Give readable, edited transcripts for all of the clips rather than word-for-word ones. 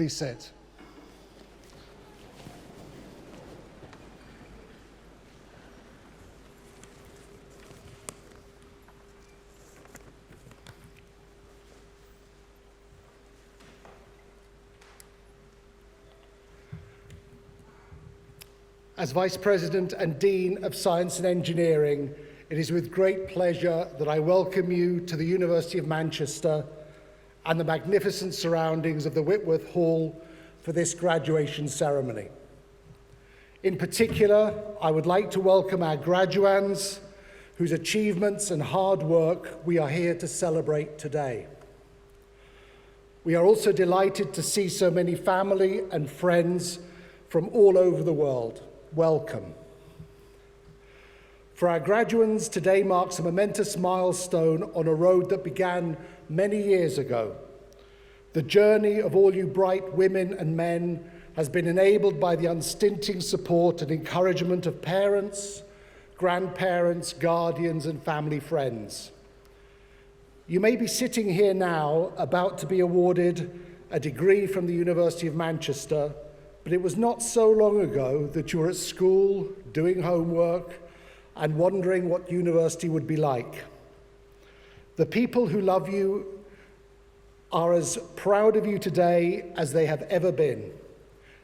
please sit. As Vice President and Dean of Science and Engineering, it is with great pleasure that I welcome you to the University of Manchester and the magnificent surroundings of the Whitworth Hall for this graduation ceremony. In particular, I would like to welcome our graduands whose achievements and hard work we are here to celebrate today. We are also delighted to see so many family and friends from all over the world. Welcome. For our graduands, today marks a momentous milestone on a road that began many years ago. The journey of all you bright women and men has been enabled by the unstinting support and encouragement of parents, grandparents, guardians, and family friends. You may be sitting here now about to be awarded a degree from the University of Manchester, but it was not so long ago that you were at school, doing homework, and wondering what university would be like. The people who love you are as proud of you today as they have ever been.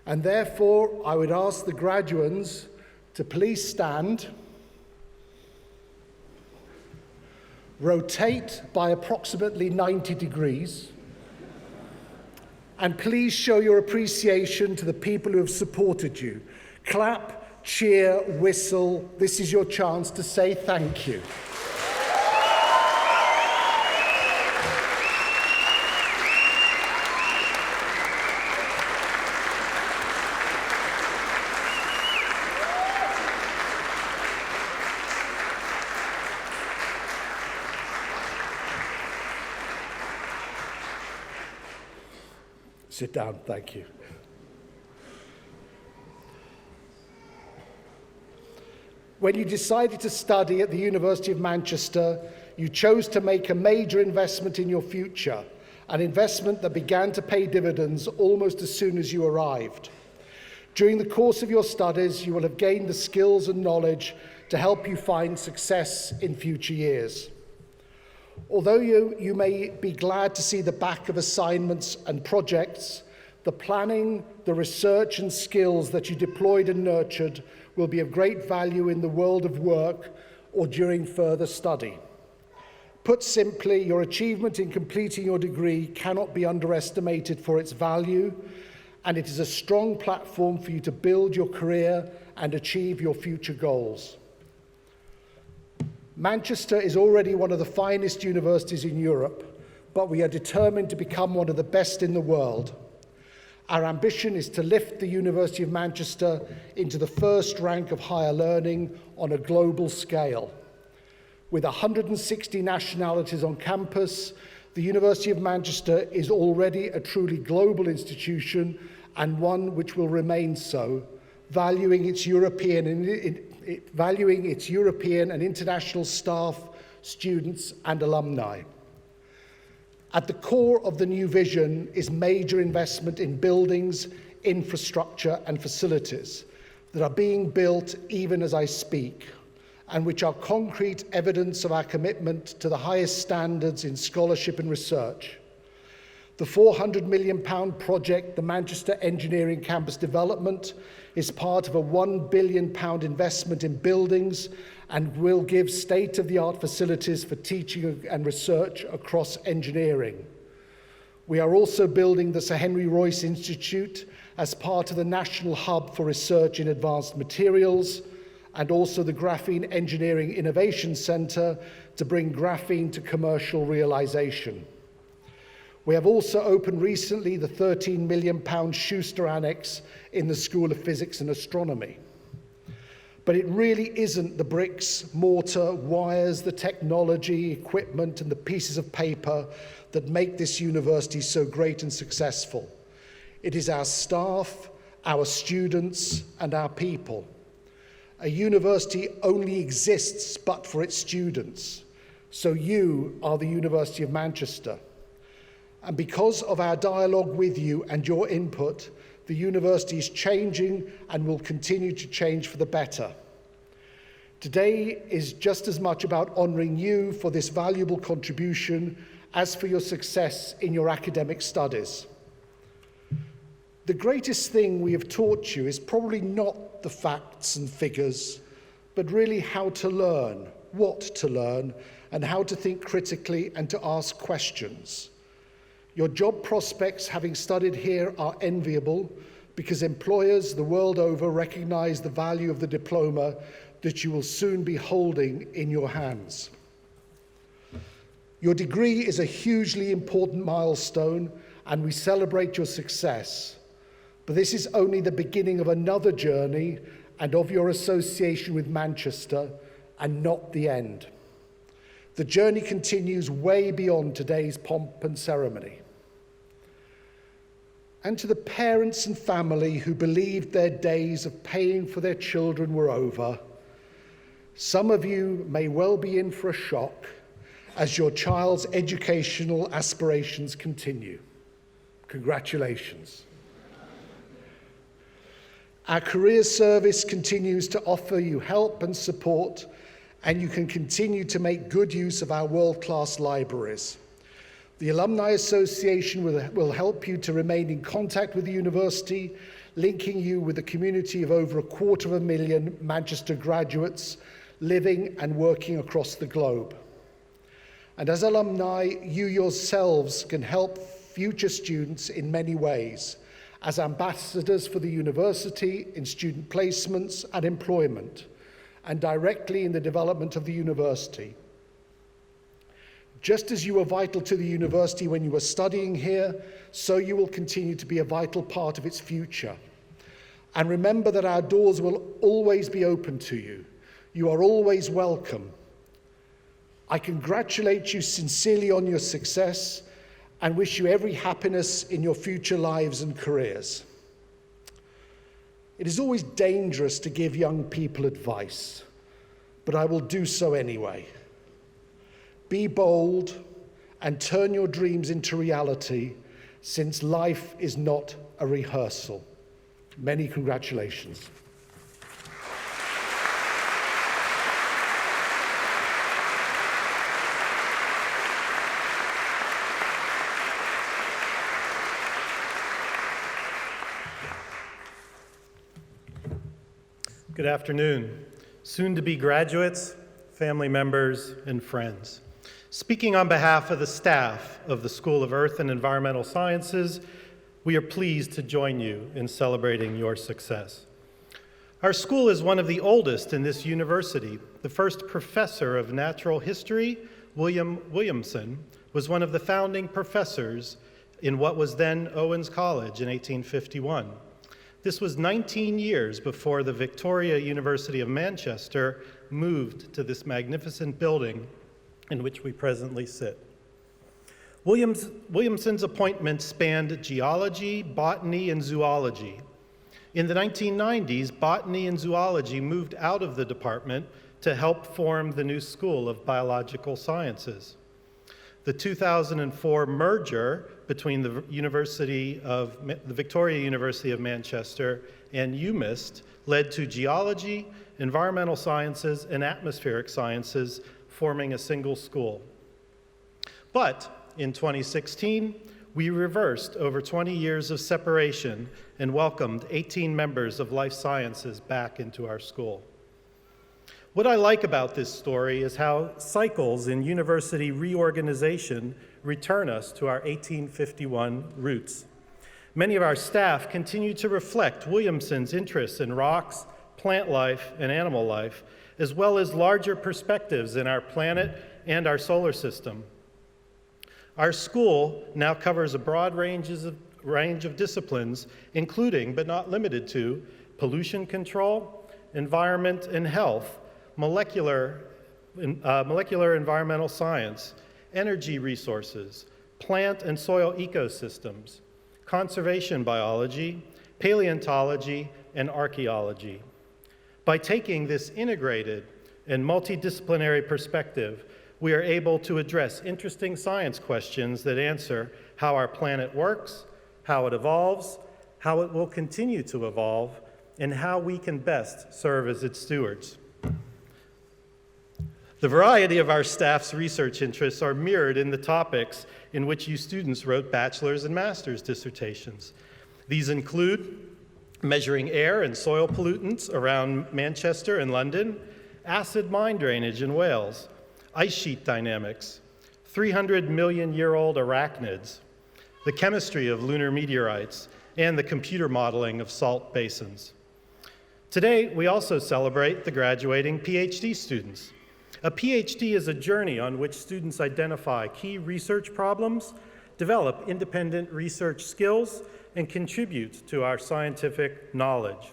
And therefore, I would ask the graduands to please stand, rotate by approximately 90 degrees, and please show your appreciation to the people who have supported you. Clap, cheer, whistle. This is your chance to say thank you. Sit down, thank you. When you decided to study at the University of Manchester, you chose to make a major investment in your future, an investment that began to pay dividends almost as soon as you arrived. During the course of your studies, you will have gained the skills and knowledge to help you find success in future years. Although you may be glad to see the back of assignments and projects, the planning, the research and skills that you deployed and nurtured will be of great value in the world of work or during further study. Put simply, your achievement in completing your degree cannot be underestimated for its value, and it is a strong platform for you to build your career and achieve your future goals. Manchester is already one of the finest universities in Europe, but we are determined to become one of the best in the world. Our ambition is to lift the University of Manchester into the first rank of higher learning on a global scale. With 160 nationalities on campus, the University of Manchester is already a truly global institution and one which will remain so, valuing its European and international staff, students, and alumni. At the core of the new vision is major investment in buildings, infrastructure, and facilities that are being built even as I speak, and which are concrete evidence of our commitment to the highest standards in scholarship and research. The £400 million project, the Manchester Engineering Campus Development, is part of a £1 billion investment in buildings and will give state-of-the-art facilities for teaching and research across engineering. We are also building the Sir Henry Royce Institute as part of the National Hub for Research in Advanced Materials, and also the Graphene Engineering Innovation Centre to bring graphene to commercial realisation. We have also opened recently the £13 million Schuster Annex in the School of Physics and Astronomy. But it really isn't the bricks, mortar, wires, the technology, equipment, and the pieces of paper that make this university so great and successful. It is our staff, our students, and our people. A university only exists but for its students. So you are the University of Manchester. And because of our dialogue with you and your input, the university is changing and will continue to change for the better. Today is just as much about honouring you for this valuable contribution as for your success in your academic studies. The greatest thing we have taught you is probably not the facts and figures, but really how to learn, what to learn, and how to think critically and to ask questions. Your job prospects, having studied here, are enviable because employers the world over recognise the value of the diploma that you will soon be holding in your hands. Your degree is a hugely important milestone, and we celebrate your success. But this is only the beginning of another journey and of your association with Manchester, and not the end. The journey continues way beyond today's pomp and ceremony. And to the parents and family who believed their days of paying for their children were over, some of you may well be in for a shock as your child's educational aspirations continue. Congratulations. Our careers service continues to offer you help and support, and you can continue to make good use of our world-class libraries. The Alumni Association will help you to remain in contact with the university, linking you with a community of over 250,000 Manchester graduates living and working across the globe. And as alumni, you yourselves can help future students in many ways, as ambassadors for the university in student placements and employment, and directly in the development of the university. Just as you were vital to the university when you were studying here, so you will continue to be a vital part of its future. And remember that our doors will always be open to you. You are always welcome. I congratulate you sincerely on your success and wish you every happiness in your future lives and careers. It is always dangerous to give young people advice, but I will do so anyway. Be bold and turn your dreams into reality, since life is not a rehearsal. Many congratulations. Good afternoon, soon-to-be graduates, family members, and friends. Speaking on behalf of the staff of the School of Earth and Environmental Sciences, we are pleased to join you in celebrating your success. Our school is one of the oldest in this university. The first professor of natural history, William Williamson, was one of the founding professors in what was then Owens College in 1851. This was 19 years before the Victoria University of Manchester moved to this magnificent building in which we presently sit. Williamson's appointment spanned geology, botany, and zoology. In the 1990s, botany and zoology moved out of the department to help form the new School of Biological Sciences. The 2004 merger between the Victoria University of Manchester and UMIST led to geology, environmental sciences, and atmospheric sciences forming a single school. But in 2016, we reversed over 20 years of separation and welcomed 18 members of life sciences back into our school. What I like about this story is how cycles in university reorganization return us to our 1851 roots. Many of our staff continue to reflect Williamson's interests in rocks, plant life, and animal life, as well as larger perspectives in our planet and our solar system. Our school now covers a broad range of disciplines, including, but not limited to, pollution control, environment and health, molecular environmental science, energy resources, plant and soil ecosystems, conservation biology, paleontology, and archaeology. By taking this integrated and multidisciplinary perspective, we are able to address interesting science questions that answer how our planet works, how it evolves, how it will continue to evolve, and how we can best serve as its stewards. The variety of our staff's research interests are mirrored in the topics in which you students wrote bachelor's and master's dissertations. These include measuring air and soil pollutants around Manchester and London, acid mine drainage in Wales, ice sheet dynamics, 300-million-year-old arachnids, the chemistry of lunar meteorites, and the computer modeling of salt basins. Today, we also celebrate the graduating PhD students. A PhD is a journey on which students identify key research problems, develop independent research skills, and contribute to our scientific knowledge.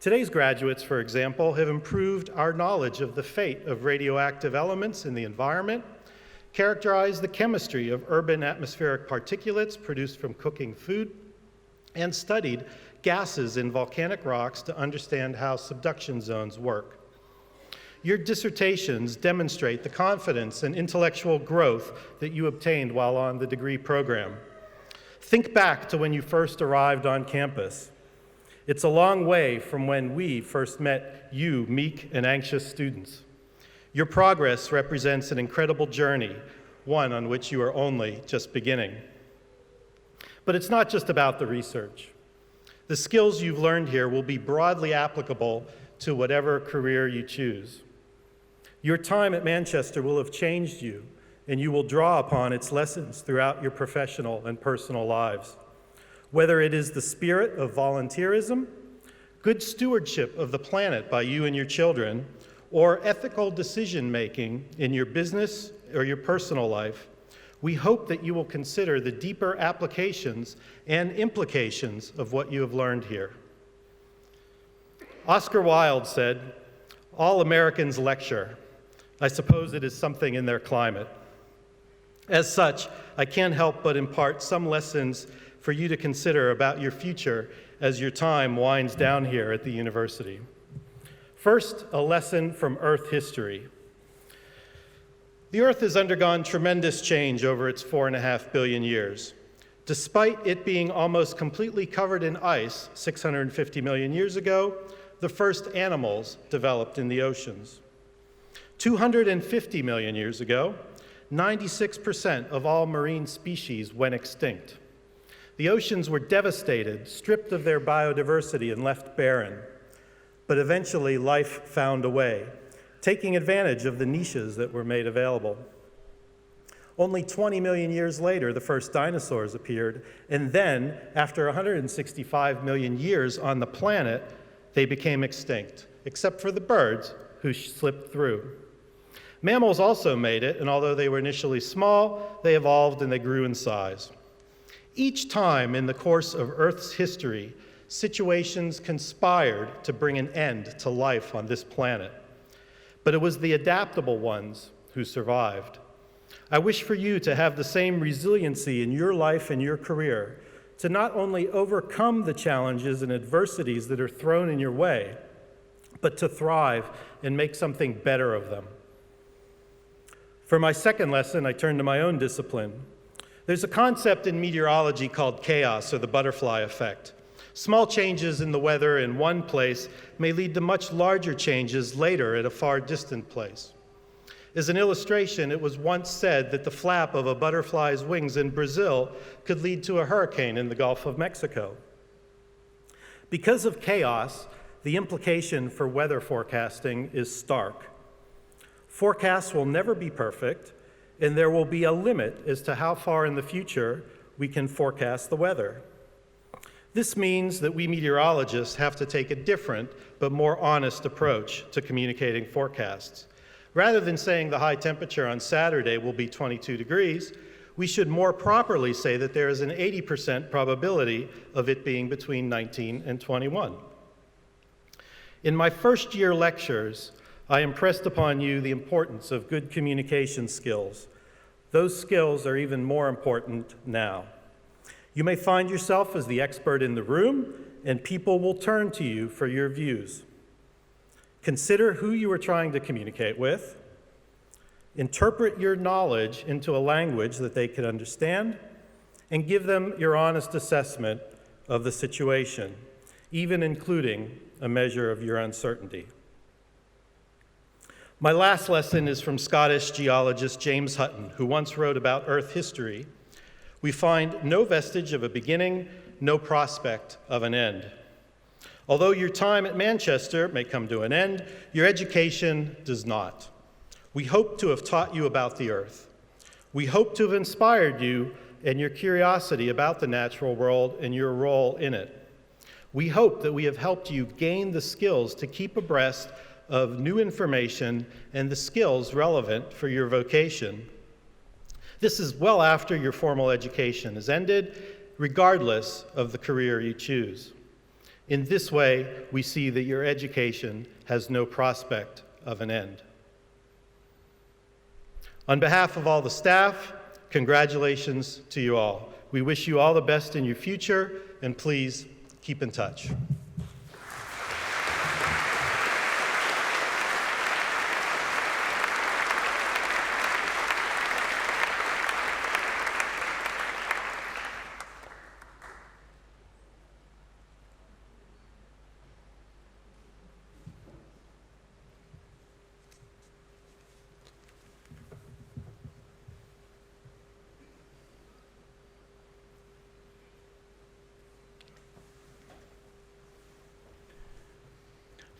Today's graduates, for example, have improved our knowledge of the fate of radioactive elements in the environment, characterized the chemistry of urban atmospheric particulates produced from cooking food, and studied gases in volcanic rocks to understand how subduction zones work. Your dissertations demonstrate the confidence and intellectual growth that you obtained while on the degree program. Think back to when you first arrived on campus. It's a long way from when we first met you, meek and anxious students. Your progress represents an incredible journey, one on which you are only just beginning. But it's not just about the research. The skills you've learned here will be broadly applicable to whatever career you choose. Your time at Manchester will have changed you, and you will draw upon its lessons throughout your professional and personal lives. Whether it is the spirit of volunteerism, good stewardship of the planet by you and your children, or ethical decision-making in your business or your personal life, we hope that you will consider the deeper applications and implications of what you have learned here. Oscar Wilde said, "All Americans lecture. I suppose it is something in their climate." As such, I can't help but impart some lessons for you to consider about your future as your time winds down here at the university. First, a lesson from Earth history. The Earth has undergone tremendous change over its 4.5 billion years. Despite it being almost completely covered in ice 650 million years ago, the first animals developed in the oceans. 250 million years ago, 96% of all marine species went extinct. The oceans were devastated, stripped of their biodiversity and left barren. But eventually life found a way, taking advantage of the niches that were made available. Only 20 million years later, the first dinosaurs appeared, and then, after 165 million years on the planet, they became extinct, except for the birds who slipped through. Mammals also made it, and although they were initially small, they evolved and they grew in size. Each time in the course of Earth's history, situations conspired to bring an end to life on this planet. But it was the adaptable ones who survived. I wish for you to have the same resiliency in your life and your career, to not only overcome the challenges and adversities that are thrown in your way, but to thrive and make something better of them. For my second lesson, I turn to my own discipline. There's a concept in meteorology called chaos, or the butterfly effect. Small changes in the weather in one place may lead to much larger changes later at a far distant place. As an illustration, it was once said that the flap of a butterfly's wings in Brazil could lead to a hurricane in the Gulf of Mexico. Because of chaos, the implication for weather forecasting is stark. Forecasts will never be perfect, and there will be a limit as to how far in the future we can forecast the weather. This means that we meteorologists have to take a different but more honest approach to communicating forecasts. Rather than saying the high temperature on Saturday will be 22 degrees, we should more properly say that there is an 80% probability of it being between 19 and 21. In my first year lectures, I impressed upon you the importance of good communication skills. Those skills are even more important now. You may find yourself as the expert in the room, and people will turn to you for your views. Consider who you are trying to communicate with. Interpret your knowledge into a language that they can understand, and give them your honest assessment of the situation, even including a measure of your uncertainty. My last lesson is from Scottish geologist James Hutton, who once wrote about Earth history. We find no vestige of a beginning, no prospect of an end. Although your time at Manchester may come to an end, your education does not. We hope to have taught you about the Earth. We hope to have inspired you in your curiosity about the natural world and your role in it. We hope that we have helped you gain the skills to keep abreast of new information and the skills relevant for your vocation. This is well after your formal education is ended, regardless of the career you choose. In this way, we see that your education has no prospect of an end. On behalf of all the staff, congratulations to you all. We wish you all the best in your future, and please keep in touch.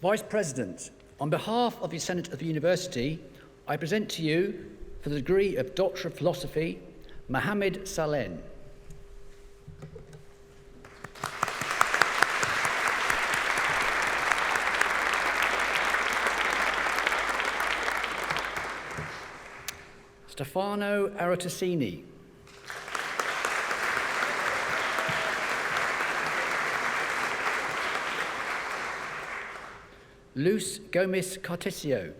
Vice President, on behalf of the Senate of the University, I present to you, for the degree of Doctor of Philosophy, Mohammed Salen. Stefano Aratasini. Luz Gomez Cartesio.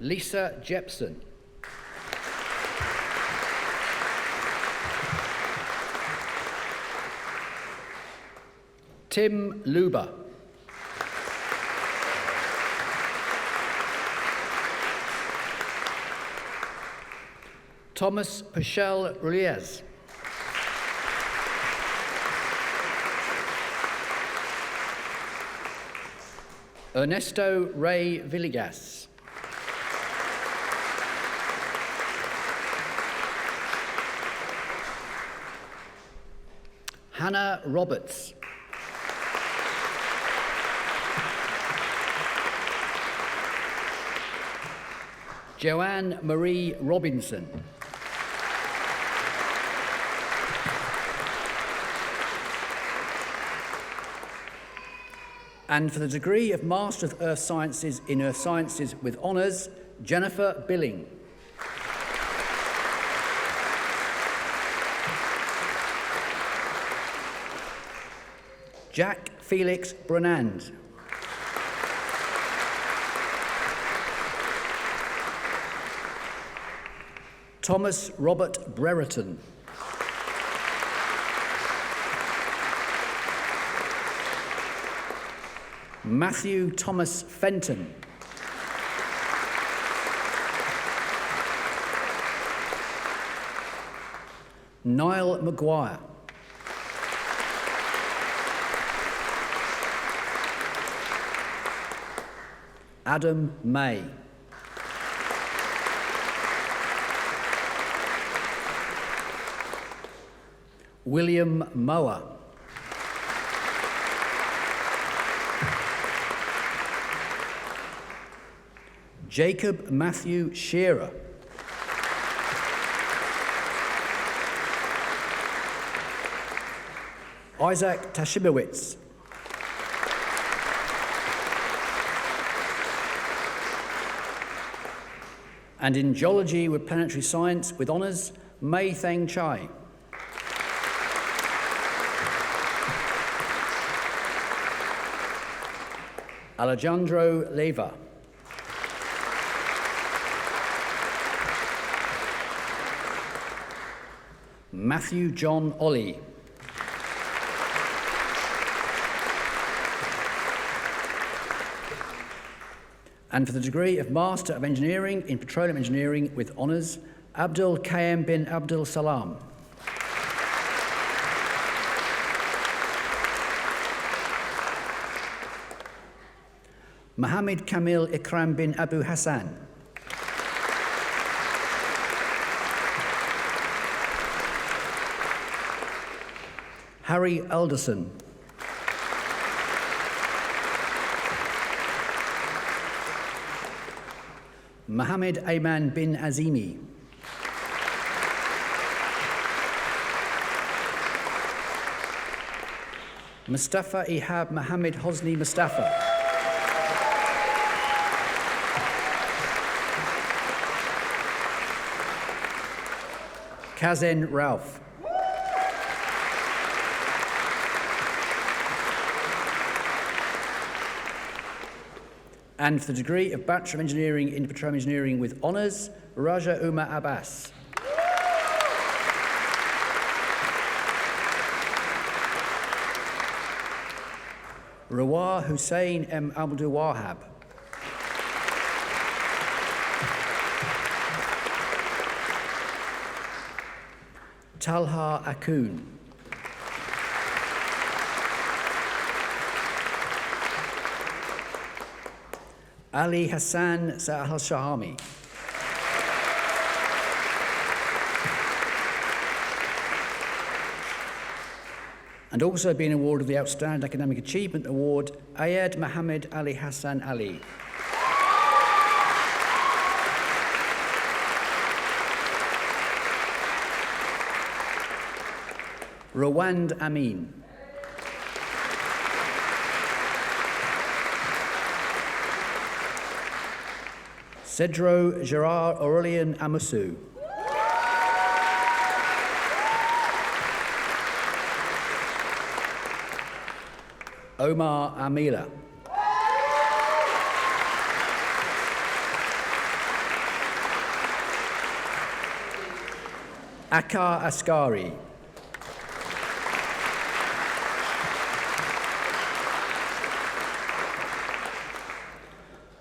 Lisa Jepson. Tim Luba. Thomas Pichel Ruiz. Ernesto Rey Villegas. Hannah Roberts. Joanne Marie Robinson. And for the degree of Master of Earth Sciences in Earth Sciences with honours, Jennifer Billing. Jack Felix Brunand. Thomas Robert Brereton. Matthew Thomas Fenton. Niall Maguire. Adam May. William Mower. Jacob Matthew Shearer. Isaac Tashibowitz. And in Geology with Planetary Science with honours, Mei Theng Chai. Alejandro Leva. Matthew John Ollie. And for the degree of Master of Engineering in Petroleum Engineering with honours, Abdul Qayyum bin Abdul Salam. Mohammed Kamil Ikram bin Abu Hassan. Harry Alderson. Mohammed Ayman bin Azimi. Mustafa Ihab Mohammed Hosni Mustafa. Kazen Ralph. And for the degree of Bachelor of Engineering in Petroleum Engineering with honours, Raja Umar Abbas. Rawar Hussein M. Abdul Wahab. Talha Akun. Ali Hassan Sahal Shahami. And also being awarded the Outstanding Academic Achievement Award, Ayed Mohammed Ali Hassan Ali. Rawand Amin. Cedro Gerard Aurelian Amusu. Omar Amila. Akar Askari.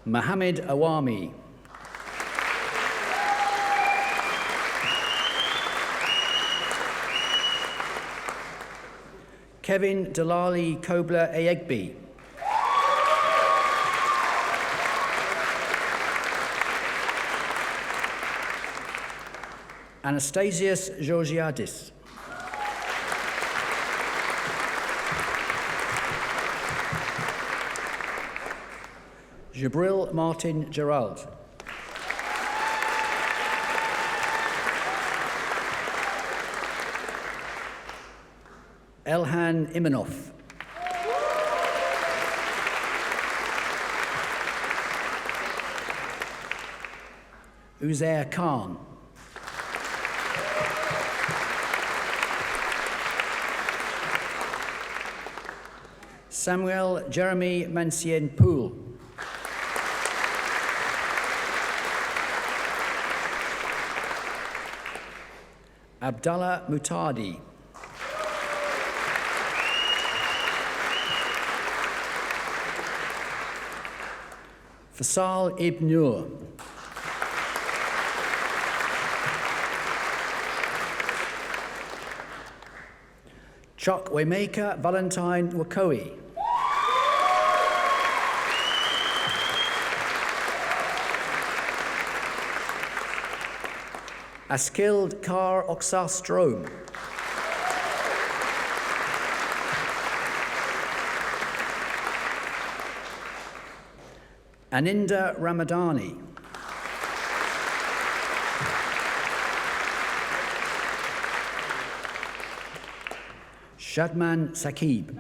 Mohammed Awami. Kevin Delali Kobler Ayegbi. Anastasius Georgiadis. Jabril Martin Gerald. Elhan Imanov. Uzair Khan. Samuel Jeremy Mancien Poole. Abdallah Mutadi. Fasal Ibn Nur. Chuck Waymaker Valentine Wakoe. Askild Kar Oksar Strom. Aninda Ramadani. Shadman Saqib.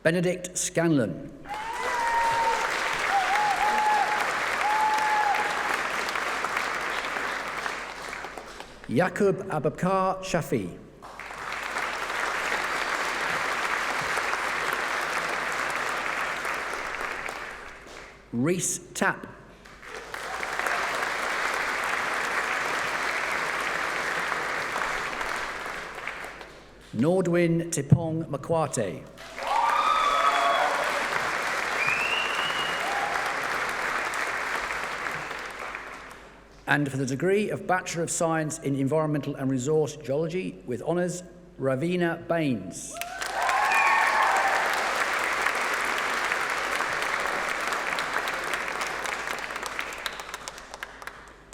Benedict Scanlon. Yaqub Abubakar Shafi. Reese Tapp. Nordwin Tipong Makwate. And for the degree of Bachelor of Science in Environmental and Resource Geology with honours, Ravina Baines.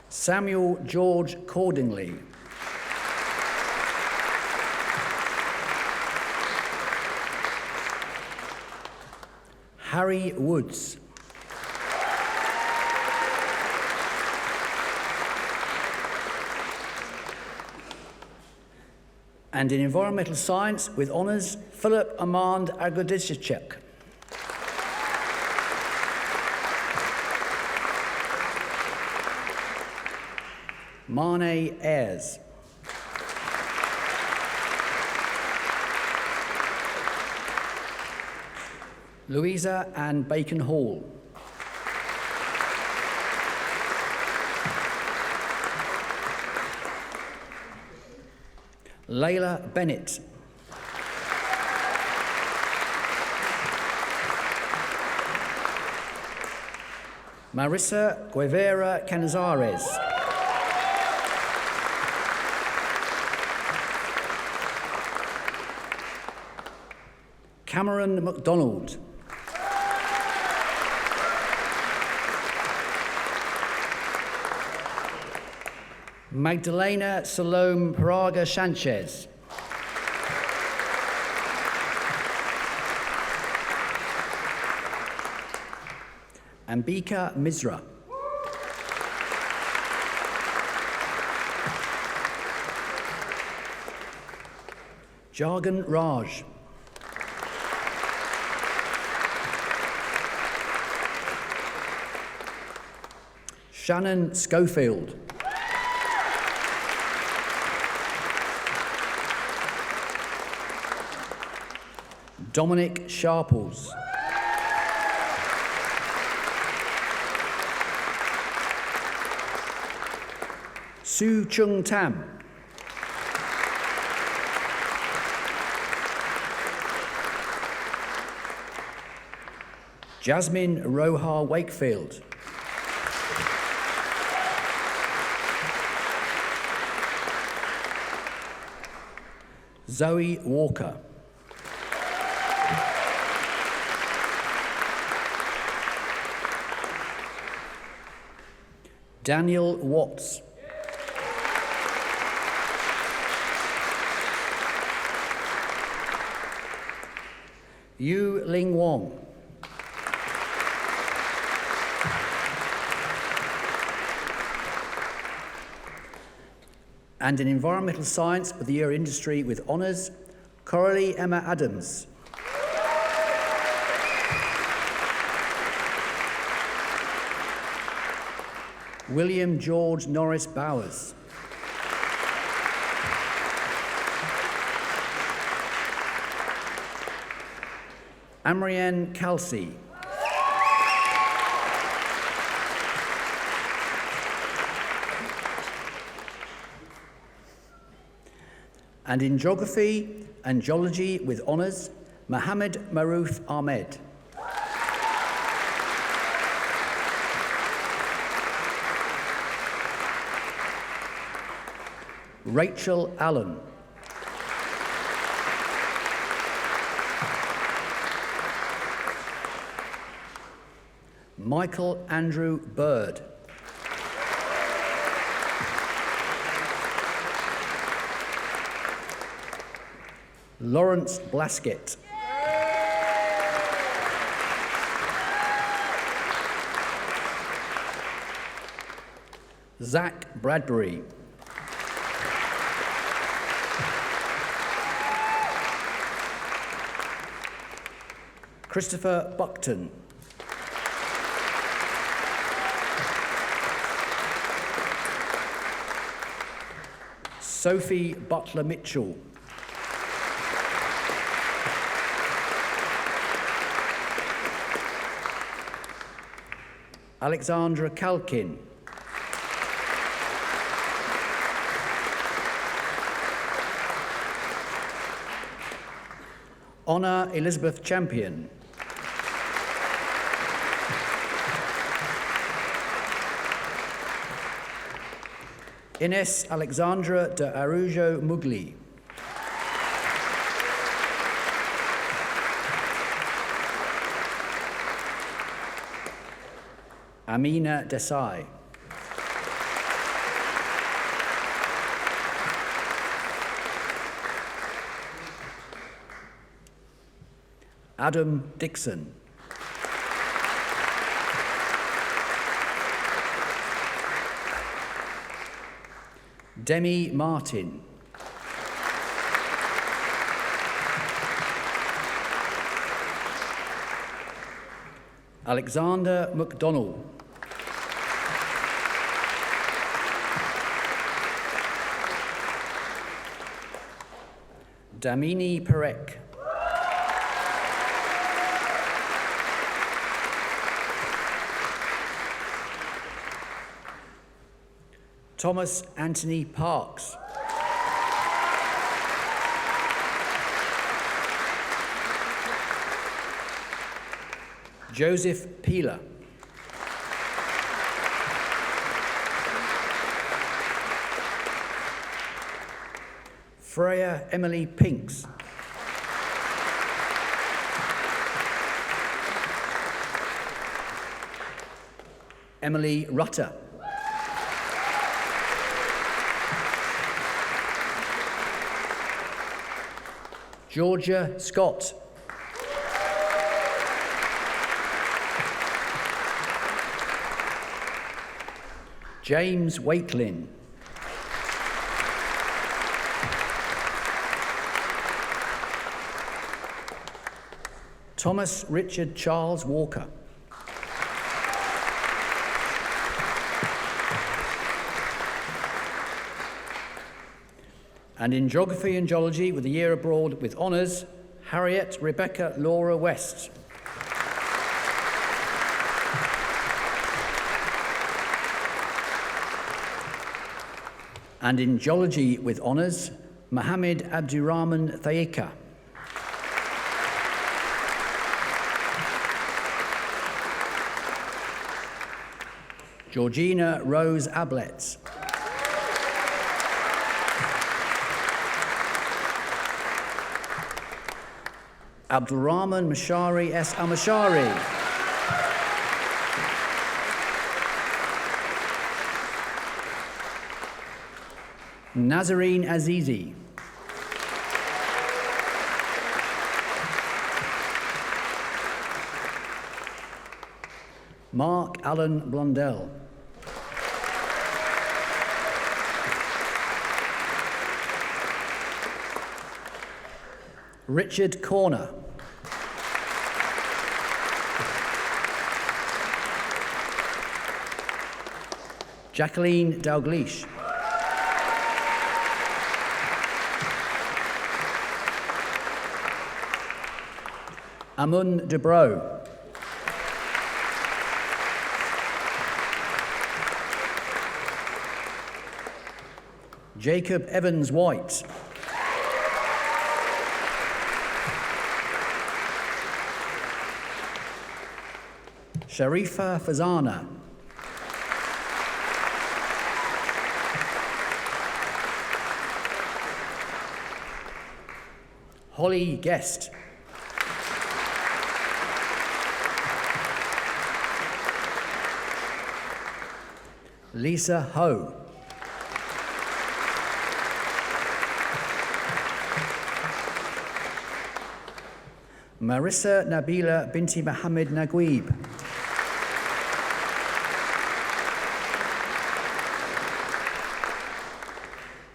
Samuel George Cordingley. Harry Woods. And in Environmental Science with honours, Philip Armand Agrodisichek. Marne Ayres. Louisa Ann Bacon Hall. Layla Bennett. Marissa Guevara Canizares. Cameron MacDonald. Magdalena Salome Paraga Sanchez. Ambika Misra. Jargon Raj. Shannon Schofield. Dominic Sharples. Su Chung Tam. Jasmine Rohar Wakefield. Zoe Walker. Daniel Watts. Yu Ling Wong. And in Environmental Science of the Year Industry with honours, Coralie Emma Adams. William George Norris Bowers. Amrianne Kelsey. And in Geography and Geology with honours, Mohammed Maruf Ahmed. Rachel Allen. Michael Andrew Bird. Lawrence Blaskett. Zach Bradbury. Christopher Buckton. Sophie Butler-Mitchell. Alexandra Kalkin. Honor Elizabeth Champion. Ines Alexandra de Arujo Mugli. Amina Desai. Adam Dixon. Demi Martin. Alexander McDonnell. Damini Perek. Thomas Anthony Parks. Joseph Peeler. Freya Emily Pinks. Emily Rutter. Georgia Scott. James Waitlin. Thomas Richard Charles Walker. And in Geography and Geology with a year abroad with honours, Harriet Rebecca Laura West. And in Geology with honours, Mohammed Abdurrahman Thaika. Georgina Rose Ablets. Abdulrahman Mashari S. Amashari. Nazarene Azizi. Mark Allen Blondell. Richard Corner. Jacqueline Dalgleish. Amun Debro. Jacob Evans White. Sharifa Fazana. Holly Guest. Lisa Ho. Marissa Nabila binti Mohammed Naguib.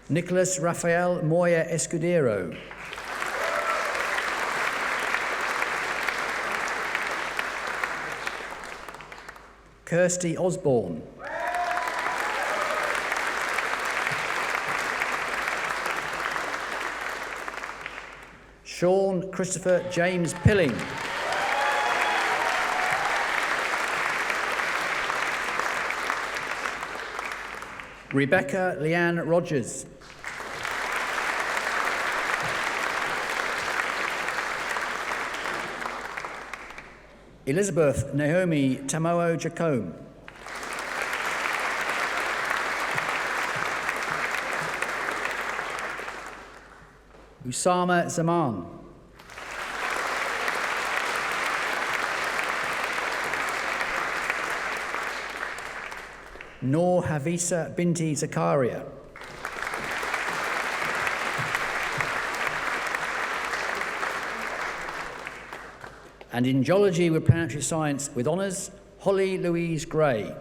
Nicholas Rafael Moya Escudero. Kirsty Osborne. Sean Christopher James Pilling. Rebecca Leanne Rogers. Elizabeth Naomi Tamoo Jacome. Usama Zaman. Noor Havisa Binti Zakaria. And in Geology with Planetary Science with honours, Holly Louise Gray.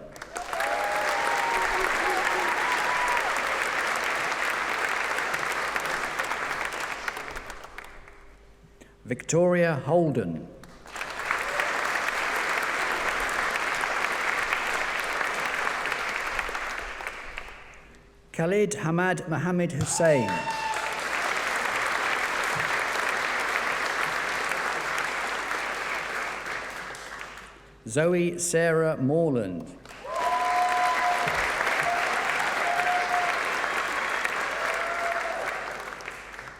Victoria Holden. Khalid Hamad Mohammed Hussain. Zoe Sarah Morland.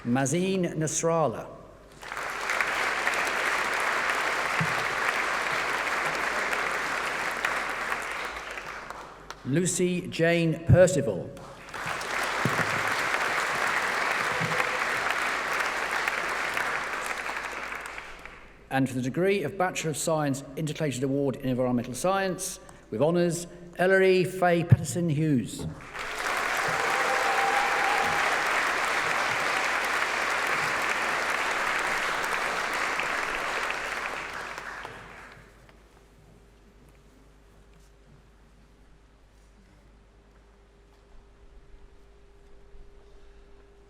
Mazin Nasrallah. Lucy Jane Percival. And for the degree of Bachelor of Science Intercalated Award in Environmental Science, with honours, Ellery Faye Patterson Hughes.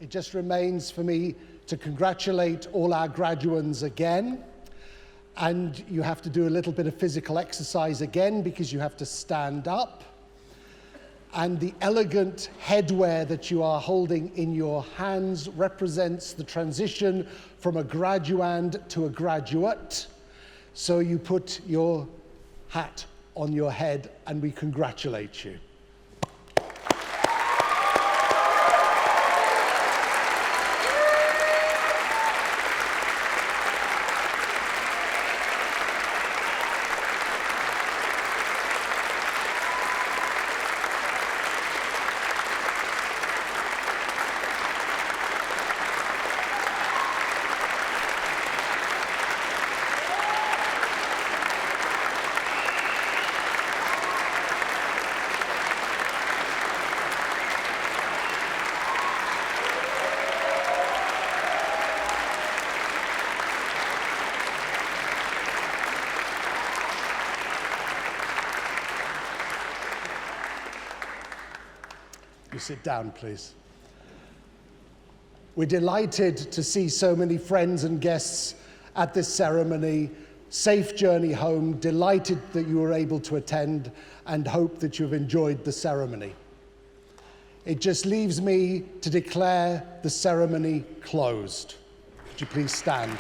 It just remains for me to congratulate all our graduands again. And you have to do a little bit of physical exercise again because you have to stand up. And the elegant headwear that you are holding in your hands represents the transition from a graduand to a graduate. So you put your hat on your head and we congratulate you. You sit down, please. We're delighted to see so many friends and guests at this ceremony. Safe journey home, delighted that you were able to attend and hope that you've enjoyed the ceremony. It just leaves me to declare the ceremony closed. Would you please stand?